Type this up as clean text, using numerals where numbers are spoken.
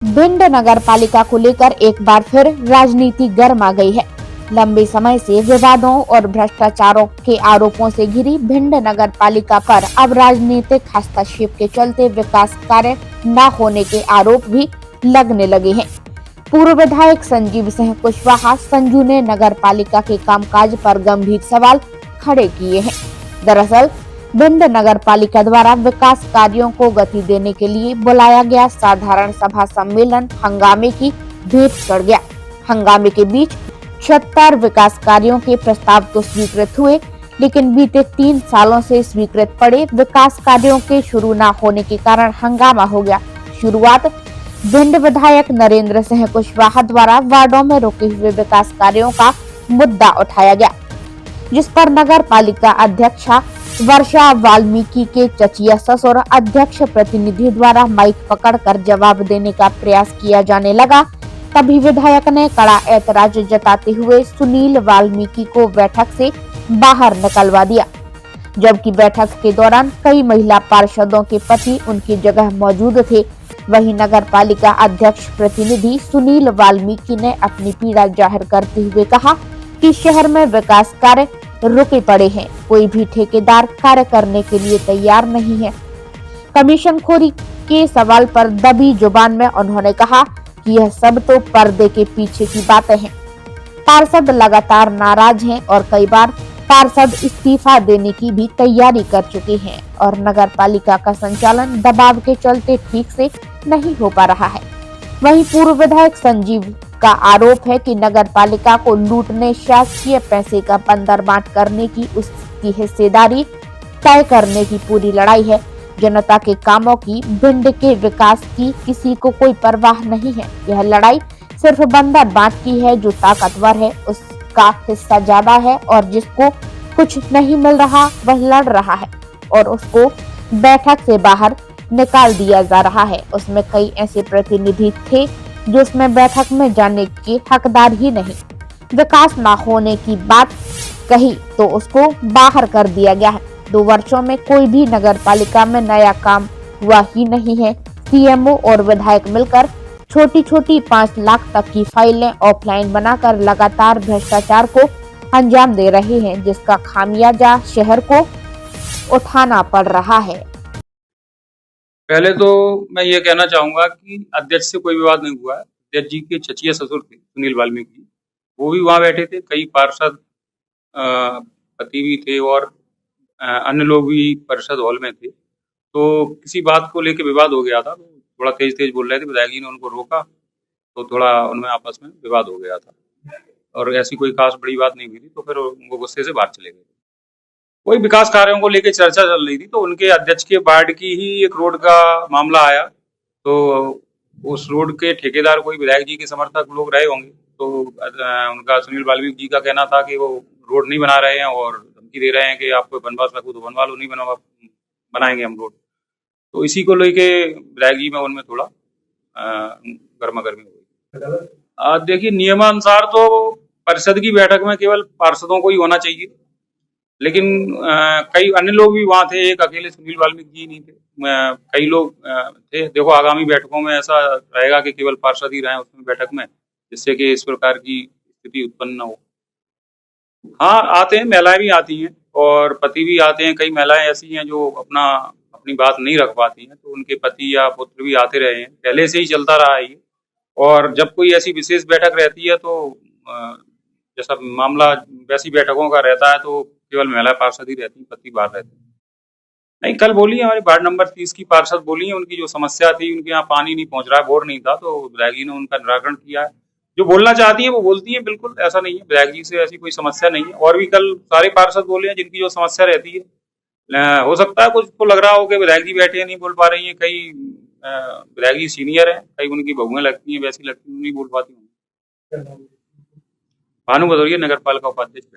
भिंड नगर पालिका को लेकर एक बार फिर राजनीति गर्म आ गई है। लंबे समय से विवादों और भ्रष्टाचारों के आरोपों से घिरी भिंड नगर पालिका पर अब राजनीतिक हस्तक्षेप के चलते विकास कार्य न होने के आरोप भी लगने लगे हैं। पूर्व विधायक संजीव सिंह कुशवाहा संजू ने नगर पालिका के कामकाज पर गंभीर सवाल खड़े किए हैं। दरअसल भिंड नगर पालिका द्वारा विकास कार्यों को गति देने के लिए बुलाया गया साधारण सभा सम्मेलन हंगामे की भेंट चढ़ गया। हंगामे के बीच 76 विकास कार्यों के प्रस्ताव तो स्वीकृत हुए, लेकिन बीते 3 सालों से स्वीकृत पड़े विकास कार्यों के शुरू न होने के कारण हंगामा हो गया। शुरुआत भिंड विधायक नरेंद्र सिंह कुशवाहा द्वारा वार्डों में रुके हुए विकास कार्यों का मुद्दा उठाया गया, जिस पर नगर पालिका अध्यक्षा वर्षा वाल्मीकि के चचिया ससुर अध्यक्ष प्रतिनिधि द्वारा माइक पकड़कर जवाब देने का प्रयास किया जाने लगा। तभी विधायक ने कड़ा ऐतराज जताते हुए सुनील वाल्मीकि को बैठक से बाहर निकलवा दिया, जबकि बैठक के दौरान कई महिला पार्षदों के पति उनकी जगह मौजूद थे। वहीं नगर पालिका अध्यक्ष प्रतिनिधि सुनील वाल्मीकि ने अपनी पीड़ा जाहिर करते हुए कहा कि शहर में विकास कार्य रुके पड़े हैं, कोई भी ठेकेदार कार्य करने के लिए तैयार नहीं है। कमीशन खोरी के सवाल पर दबी जुबान में उन्होंने कहा कि यह सब तो पर्दे के पीछे की बातें हैं। पार्षद लगातार नाराज हैं और कई बार पार्षद इस्तीफा देने की भी तैयारी कर चुके हैं और नगर पालिका का संचालन दबाव के चलते ठीक से नहीं हो पा रहा है। वहीं पूर्व विधायक संजीव का आरोप है कि नगर पालिका को लूटने, शासकीय पैसे का बंदरबांट करने की उसकी हिस्सेदारी तय करने की पूरी लड़ाई है। जनता के कामों की, भिंड के विकास की किसी को कोई परवाह नहीं है। यह लड़ाई सिर्फ बंदरबांट की है। जो ताकतवर है उसका हिस्सा ज्यादा है और जिसको कुछ नहीं मिल रहा वह लड़ रहा है और उसको बैठक से बाहर निकाल दिया जा रहा है। उसमें कई ऐसे प्रतिनिधि थे जो उसमें बैठक में जाने के हकदार ही नहीं। विकास न होने की बात कही तो उसको बाहर कर दिया गया है। 2 वर्षों में कोई भी नगर पालिका में नया काम हुआ ही नहीं है। सीएमओ और विधायक मिलकर छोटी छोटी 5 लाख तक की फाइलें ऑफलाइन बनाकर लगातार भ्रष्टाचार को अंजाम दे रहे हैं, जिसका खामियाजा शहर को उठाना पड़ रहा है। पहले तो मैं ये कहना चाहूंगा कि अध्यक्ष से कोई विवाद नहीं हुआ है। अध्यक्ष जी के चचिया ससुर थे सुनील वाल्मीकि, वो भी वहां बैठे थे। कई पार्षद पति भी थे और अन्य लोग भी परिषद हॉल में थे। तो किसी बात को लेकर विवाद हो गया था, तो थोड़ा तेज तेज बोल रहे थे। विधायक जी ने उनको रोका तो थोड़ा उनमें आपस में विवाद हो गया था और ऐसी कोई खास बड़ी बात नहीं हुई थी। तो फिर वो गुस्से से बाहर चले गए। कोई विकास कार्यों को लेकर चर्चा चल रही थी, तो उनके अध्यक्ष के वार्ड की ही एक रोड का मामला आया। तो उस रोड के ठेकेदार कोई विधायक जी के समर्थक लोग रहे होंगे। तो उनका सुनील वाल्मीकि जी का कहना था कि वो रोड नहीं बना रहे हैं और धमकी दे रहे हैं कि आपको बनवा सकूं तो बनवा लो, नहीं बनाएंगे हम रोड। तो इसी को लेके विधायक जी में उनमें थोड़ा गर्मा गर्मी हो गई। देखिए, नियमानुसार तो परिषद की बैठक में केवल पार्षदों को ही होना चाहिए, लेकिन कई अन्य लोग भी वहां थे। एक अकेले सुनील वाल्मीकि जी नहीं थे, कई लोग थे। देखो, आगामी बैठकों में ऐसा रहेगा कि केवल पार्षद ही रहे उसमें बैठक में, जिससे कि इस प्रकार की स्थिति उत्पन्न न हो। हाँ, आते हैं, महिलाएं भी आती हैं और पति भी आते हैं। कई महिलाएं ऐसी हैं जो अपनी बात नहीं रख पाती हैं, तो उनके पति या पुत्र भी आते रहे हैं। पहले से ही चलता रहा है ये। और जब कोई ऐसी विशेष बैठक रहती है तो जैसा मामला वैसी बैठकों का रहता है, तो केवल महिला पार्षद ही रहती है, पति बाहर रहते हैं। नहीं, कल बोली है हमारी वार्ड नंबर 30 की पार्षद बोली है। उनकी जो समस्या थी, उनके यहाँ पानी नहीं पहुंच रहा है, बोर नहीं था, तो विधायक जी ने उनका निराकरण किया है। जो बोलना चाहती है वो बोलती है, बिल्कुल ऐसा नहीं है। विधायक जी से ऐसी कोई समस्या नहीं है। और भी कल सारे पार्षद बोले हैं जिनकी जो समस्या रहती है। हो सकता है कुछ को लग रहा हो कि विधायक जी बैठे हैं, नहीं बोल पा रही है। कई विधायक जी सीनियर है, कई उनकी बहुएं लगती हैं, वैसी लगती है, नहीं बोल पाती हूँ। भानु भदौरिया, नगर पालिका उपाध्यक्ष।